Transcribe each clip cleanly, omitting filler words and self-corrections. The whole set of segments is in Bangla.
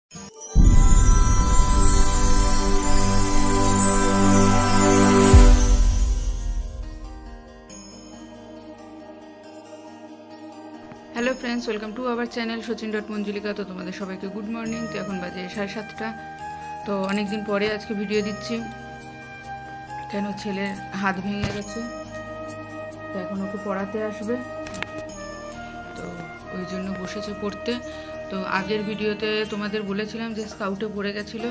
Hello friends, welcome to our channel সচিন.মঞ্জুলিকা। তো তোমাদের সবাইকে গুড মর্নিং। তো এখন বাজে 7:30। তো অনেকদিন পরে আজকে ভিডিও দিচ্ছি, কেন ছেলের হাত ভেঙে গেছে, তো এখন ওকে পড়াতে আসবে, তো ওই জন্য বসেছে পড়তে। তো আগের ভিডিওতে তোমাদের বলেছিলাম যে স্কাউটে পড়ে গেছিলো,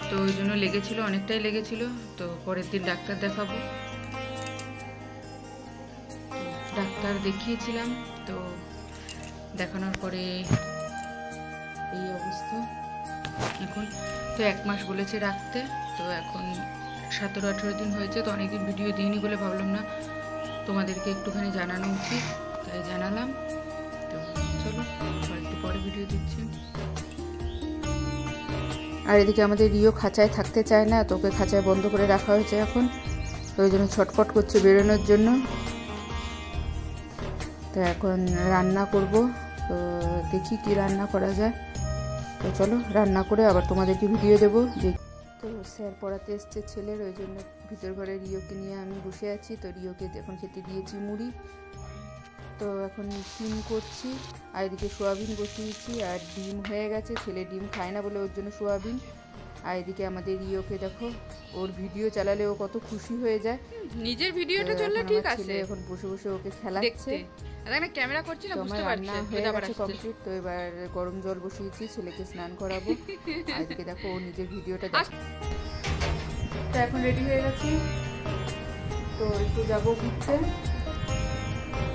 তো ওই জন্য লেগেছিলো, অনেকটাই লেগেছিলো। তো পরের দিন ডাক্তার দেখাবো, ডাক্তার দেখিয়েছিলাম। তো দেখানোর পরে এই অবস্থা এখন। তো 1 মাস বলেছে রাখতে, তো এখন 17-18 দিন হয়েছে। তো অনেকদিন ভিডিও দিইনি বলে ভাবলাম না তোমাদেরকে একটুখানি জানানো উচিত, তাই জানালাম। তো চলো একটু পরে ভিডিও দিচ্ছি। আর এদিকে আমাদের রিও খাঁচায় থাকতে চায় না, তোকে খাঁচায় বন্ধ করে রাখা হয়েছে এখন, তো ওই জন্য ছটফট করছে বেরোনোর জন্য। তো এখন রান্না করব, তো দেখি কি রান্না করা যায়। তো চলো রান্না করে আবার তোমাদেরকে ভিডিও দেবো। যে তো স্যার পড়াতে এসছে ছেলের, ওই জন্য ভিতর ঘরে রিওকে নিয়ে আমি বসে আছি। তো রিওকে এখন খেতে দিয়েছি মুড়ি, তো এখন ডিম করছি। আর এদিকে সোয়াবিন বসিয়েছি, আর ডিম হয়ে গেছে। ছেলে ডিম খায় না বলে ওর জন্য সোয়াবিন। আর এদিকে আমাদের রিওকে দেখো, ওর ভিডিও চালালে ও কত খুশি হয়ে যায়। নিজের ভিডিওটা চললে ঠিক আছে, এখন বসে বসে ওকে খেলাচ্ছে। দেখো ক্যামেরা করছি না, বুঝতে পারছি। হয়ে গেছে কমপ্লিট। তো এবার গরম জল বসিয়েছি, ছেলেকে স্নান করাবো। আর এদিকে দেখো ও নিজের ভিডিওটা দেখো। তো এখন রেডি হয়ে গেছি, তো একটু যাবো ঘুরতে,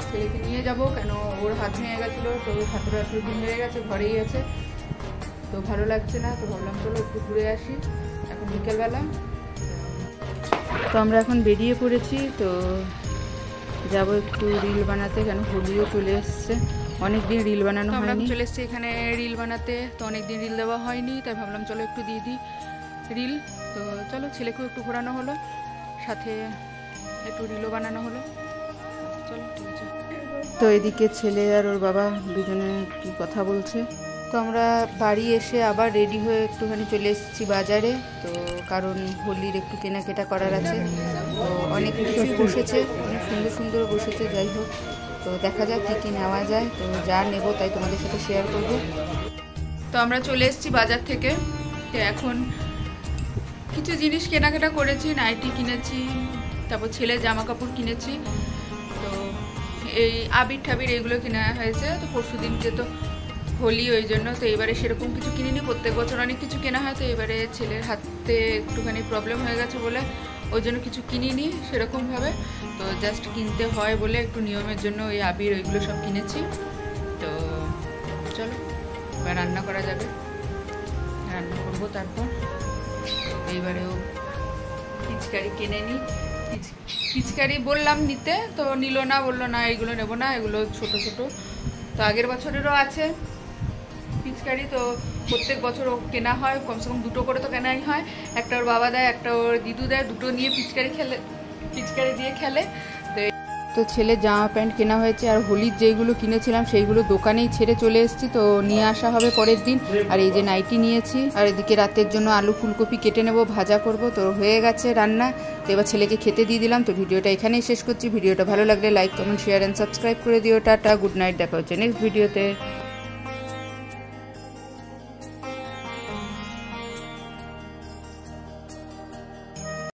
ছেলেকে নিয়ে যাবো, কেন ওর হাত ভেঙে গেছিলো। তো 17-18 দিন হয়ে গেছে, ঘরেই আছে, তো ভালো লাগছে না। তো ভাবলাম চলো একটু ঘুরে আসি, এখন বিকেলবেলা। তো আমরা এখন বেরিয়ে পড়েছি, তো যাবো একটু রিল বানাতে, কেন হোলিও চলে এসছে, অনেকদিন রিল বানানো হয়নি। চলে এসছে এখানে রিল বানাতে, তো অনেকদিন রিল দেওয়া হয়নি, তাই ভাবলাম চলো একটু দিয়ে দিই রিল। তো চলো ছেলেকেও একটু ঘোরানো হলো, সাথে একটু রিলও বানানো হলো। চলো ঠিক আছে। তো এদিকে ছেলে আর ওর বাবা দুজনে কি কথা বলছে। তো আমরা বাড়ি এসে আবার রেডি হয়ে একটুখানি চলে এসেছি বাজারে, তো কারণ হোলির একটু কেনাকাটা করার আছে। তো অনেক কিছুই বসেছে, অনেক সুন্দর সুন্দর বসেছে। যাই হোক, তো দেখা যাক কী কী নেওয়া যায়। তো যা নেব তাই তোমাদের সাথে শেয়ার করব। তো আমরা চলে এসেছি বাজার থেকে, তো এখন কিছু জিনিস কেনাকাটা করেছি, নাইটি কিনেছি, তারপর ছেলের জামা কাপড় কিনেছি। তো এই আবির ঠাবির এগুলো কেনা হয়েছে। তো পরশু দিনকে তো হোলি, ওই জন্য তো এবারে সেরকম কিছু কিনিনি। প্রত্যেক বছর অনেক কিছু কেনা হয়, তো এবারে ছেলের হাতে একটুখানি প্রবলেম হয়ে গেছে বলে ওই জন্য কিছু কিনিনি সেরকমভাবে। তো জাস্ট কিনতে হয় বলে একটু নিয়মের জন্য ওই আবির ওইগুলো সব কিনেছি। তো চলো এবার রান্না করা যাবে, রান্না করবো। তারপর এইবারেও পিচকারি কিনে নিই। পিচকারি বললাম নিতে, তো নিল না, বললো না এইগুলো নেবো না, এগুলো ছোট ছোট। তো আগের বছরেরও আছে পিচকারি, তো প্রত্যেক বছর ও কেনা হয়, কমসে কম 2টো করে তো কেনাই হয়। একটা ওর বাবা দেয়, একটা ওর দিদু দেয়, 2টো নিয়ে পিচকারি দিয়ে খেলে। তো ছেলের জামা প্যান্ট কেনা হয়েছে, আর হোলির যেইগুলো কিনেছিলাম সেইগুলো দোকানেই ছেড়ে চলে এসেছি, তো নিয়ে আসা হবে পরের দিন। আর এই যে নাইটি নিয়েছি, আর এদিকে রাতের জন্য আলু ফুলকপি কেটে নেব, ভাজা করব। তো হয়ে গেছে রান্না, তো এবার ছেলেকে খেতে দিয়ে দিলাম। তো ভিডিওটা এখানেই শেষ করছি। ভিডিওটা ভালো লাগলে like, comment, share and subscribe করে দিও। টাটা, গুড নাইট, দেখা হচ্ছে নেক্সট ভিডিওতে।